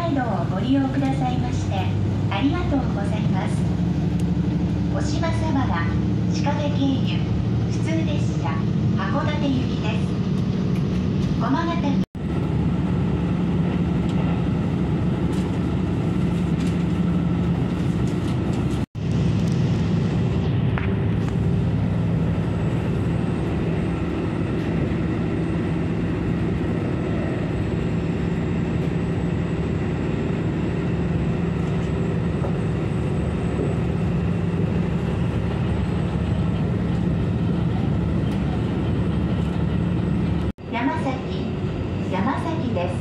海道をご利用くださいましてありがとうございます。渡島佐原鹿部経由普通列車函館行きです。駒形に山崎です。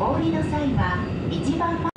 お降りの際は一番前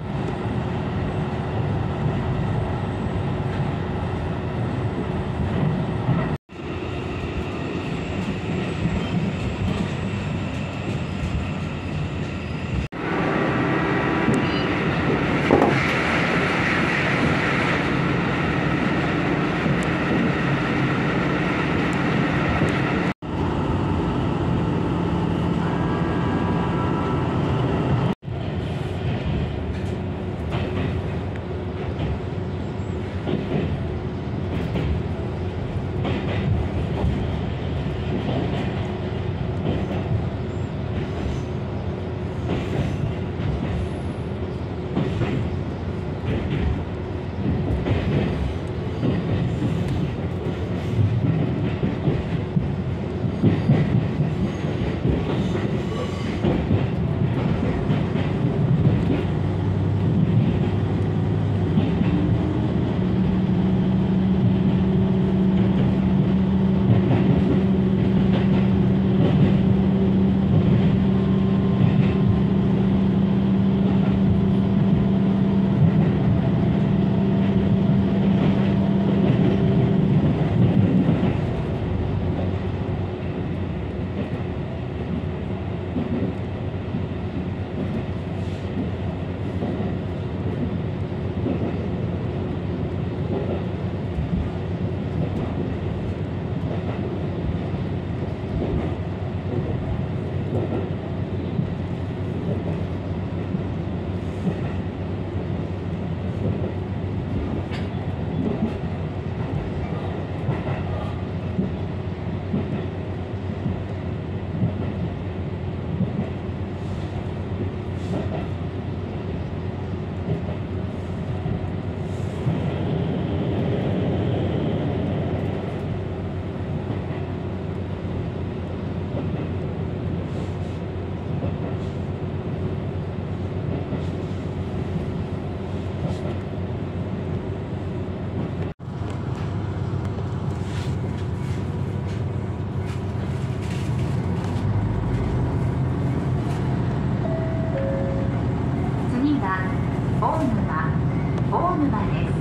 大沼です。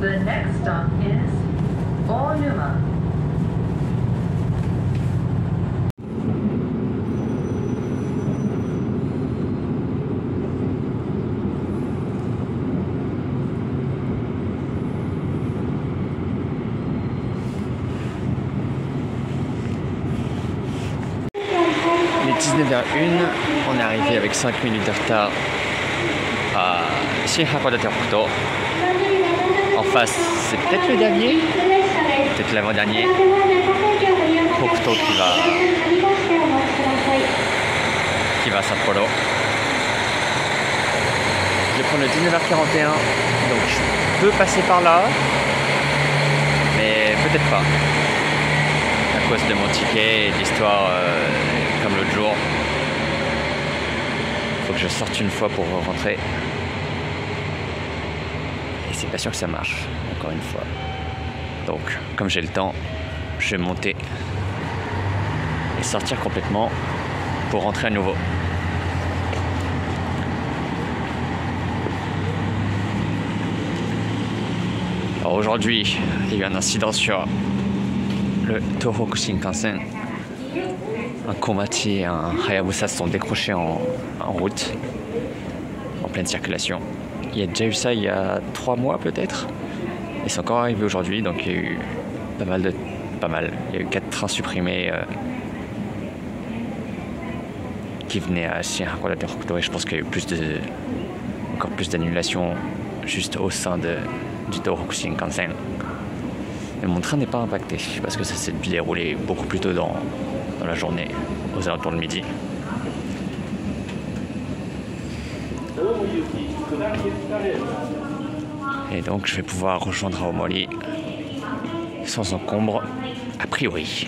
The next stop is 大沼。Il est 19h01, on est arrivé avec 5 minutes de retard à Shin Hakodate Hokuto. En face, c'est peut-être le dernier, peut-être l'avant-dernier. Hokuto qui va à Sapporo. Je vais prendre le 19h41, donc je peux passer par là, mais peut-être pas. À cause de mon ticket et de l'histoire comme l'autre jour. Faut que je sorte une fois pour rentrer. Et c'est pas sûr que ça marche, encore une fois. Donc, comme j'ai le temps, je vais monter et sortir complètement pour rentrer à nouveau. Alors aujourd'hui, il y a eu un incident sur le Tohoku Shinkansen. Un Komachi et un Hayabusa se sont décrochés en route, en pleine circulation. Il y a déjà eu ça il y a 3 mois peut-être. Ils sont encore arrivés aujourd'hui, donc il y a eu il y a eu 4 trains supprimés qui venaient à Shin Hakodate Hokuto et je pense qu'il y a eu encore plus d'annulations juste au sein du Tohoku Shinkansen. Mais mon train n'est pas impacté parce que ça s'est déroulé beaucoup plus tôt dans la journée, aux alentours de midi. Et donc je vais pouvoir rejoindre Aomori sans encombre, a priori.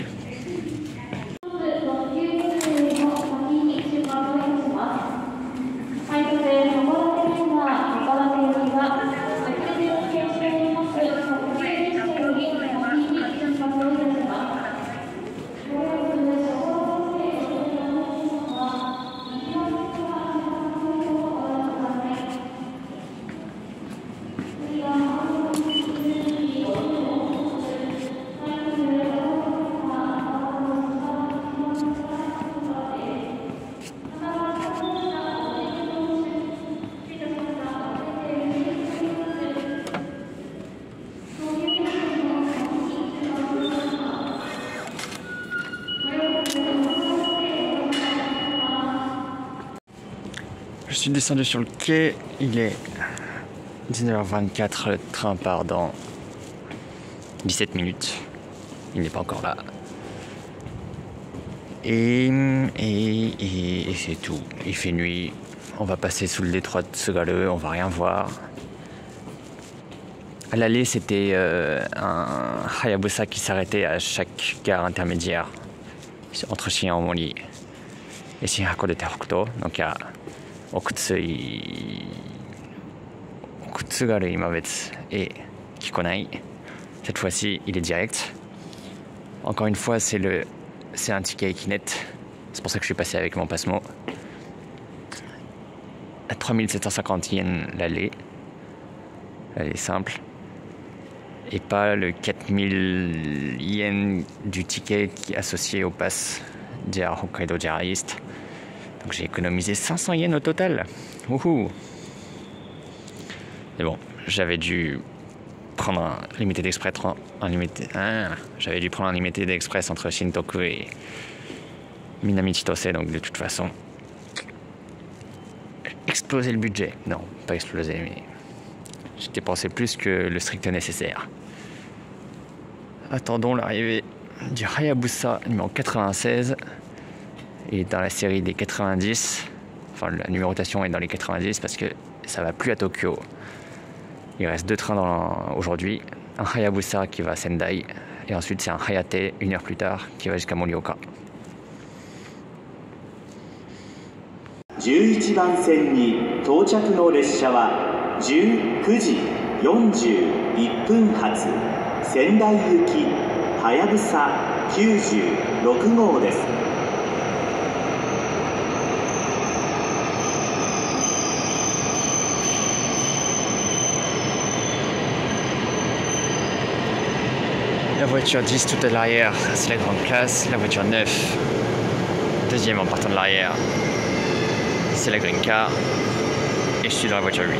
Je suis descendu sur le quai, il est 19h24, le train part dans 17 minutes. Il n'est pas encore là. Et c'est tout. Il fait nuit, on va passer sous le détroit de Tsugaru, on va rien voir. À l'aller, c'était un Hayabusa qui s'arrêtait à chaque gare intermédiaire entre Shin Aomori et Shin Hakodate Hokuto. Donc il y a Okutsugaru Imabetsu et Kikonai. Cette fois-ci, il est direct. Encore une fois, c'est un ticket Ekinet. C'est pour ça que je suis passé avec mon Passmo. À 3750 yens l'aller. L'aller simple. Et pas le 4000 yens du ticket qui est associé au pass JR Hokkaido JR East. Donc j'ai économisé 500 yens au total. Wouhou! Mais bon, j'avais dû prendre un Limited Express entre Shintoku et Minami Chitose, donc de toute façon exploser le budget. Non, pas exploser, mais j'ai dépensé plus que le strict nécessaire. Attendons l'arrivée du Hayabusa numéro 96 et dans la série des 90, enfin la numérotation est dans les 90 parce que ça va plus à Tokyo. Il reste 2 trains aujourd'hui, un Hayabusa qui va à Sendai et ensuite c'est un Hayate 1 heure plus tard qui va jusqu'à Morioka. 11番線に到着の列車は19時41分発仙台行きはやぶさ96号です。La voiture 10 tout à l'arrière, c'est la grande classe. La voiture 9, deuxième en partant de l'arrière, c'est la green car. Et je suis dans la voiture 8.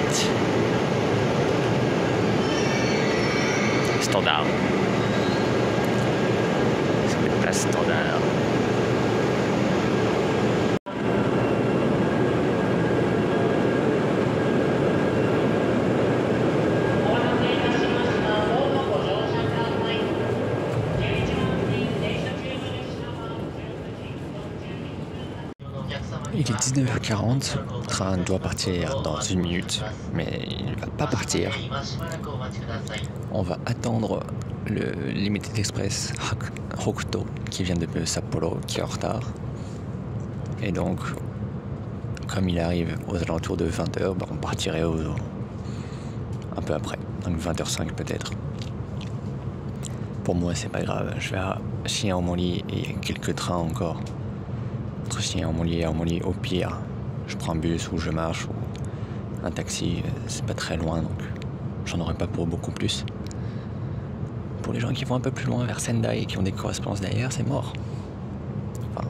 Standard. C'est des places standards. Il est 19h40, le train doit partir dans 1 minute, mais il ne va pas partir. On va attendre le Limited Express Hokuto qui vient de Sapporo, qui est en retard. Et donc, comme il arrive aux alentours de 20h, on partirait un peu après, donc 20h05 peut-être. Pour moi, c'est pas grave, je vais à Shin Aomori et il y a quelques trains encore. Entre Shin Aomori et Aomori, au pire, je prends un bus ou je marche ou un taxi, c'est pas très loin donc j'en aurai pas pour beaucoup plus. Pour les gens qui vont un peu plus loin vers Sendai et qui ont des correspondances derrière, c'est mort. Enfin,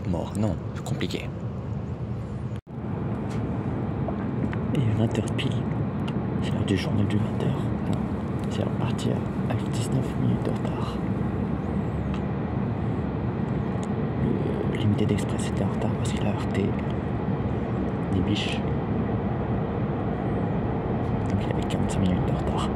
mort, non, c'est compliqué. Et 20h pile, c'est l'heure du journal du 20h. Non, c'est à partir avec 19 minutes de retard. comité d'express était en retard parce qu'il a heurté des biches. Donc il avait 45 minutes de retard.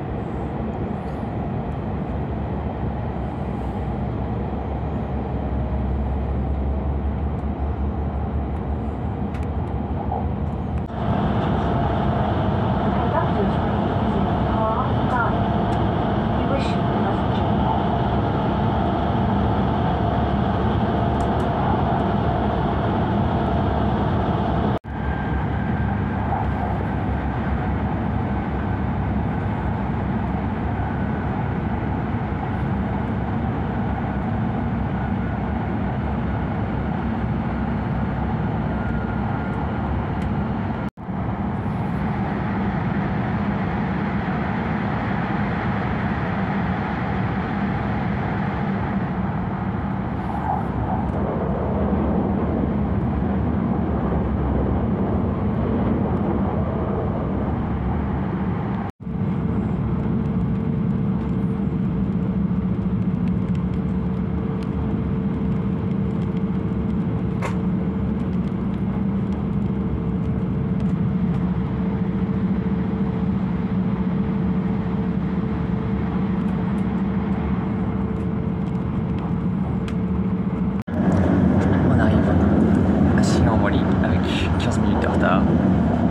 Avec 15 minutes de retard,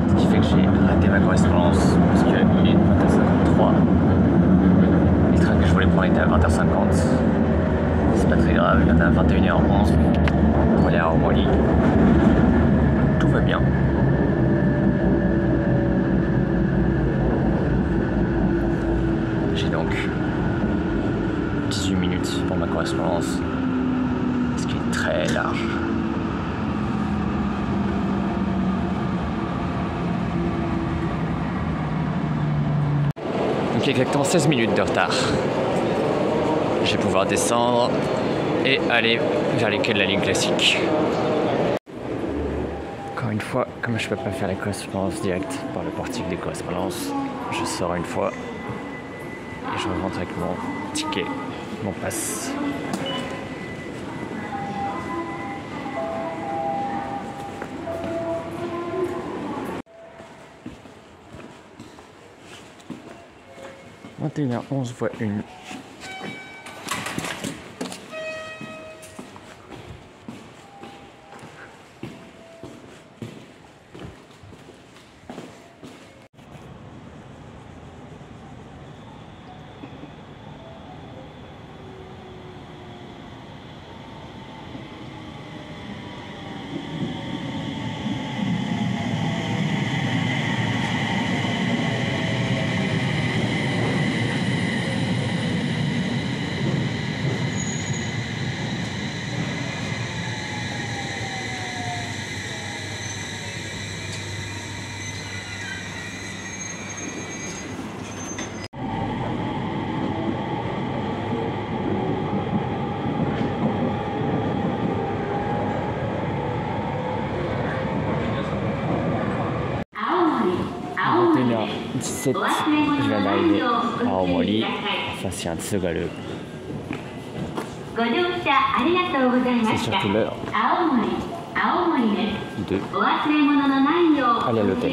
ce qui fait que j'ai raté ma correspondance parce qu'il est 20h53. Le train que je voulais prendre était à 20h50. C'est pas très grave, il y en a à 21h11 pour aller à Aomori. Tout va bien. J'ai donc 18 minutes pour ma correspondance, ce qui est très large. Donc exactement 16 minutes de retard. Je vais pouvoir descendre et aller vers les quais de la ligne classique. Encore une fois, comme je ne peux pas faire la correspondance directe par le portique des correspondances, je sors une fois et je rentre avec mon ticket, mon pass. « 21h11 fois 1.17, je viens d'arriver à Aomori, face à un Tsugaru. C'est surtout l'heure de aller à l'hôtel.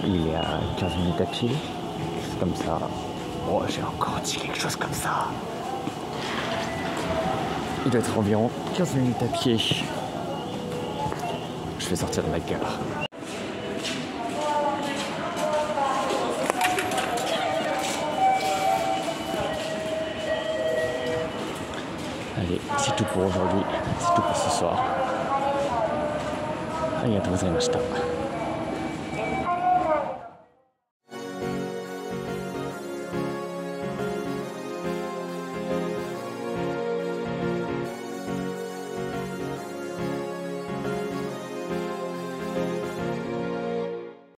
Il est à 15 minutes à pied, c'est comme ça. Oh, j'ai encore dit quelque chose comme ça. Il doit être environ 15 minutes à pied. Je vais sortir de ma gare. Allez, c'est tout pour aujourd'hui, c'est tout pour ce soir. ありがとうございました。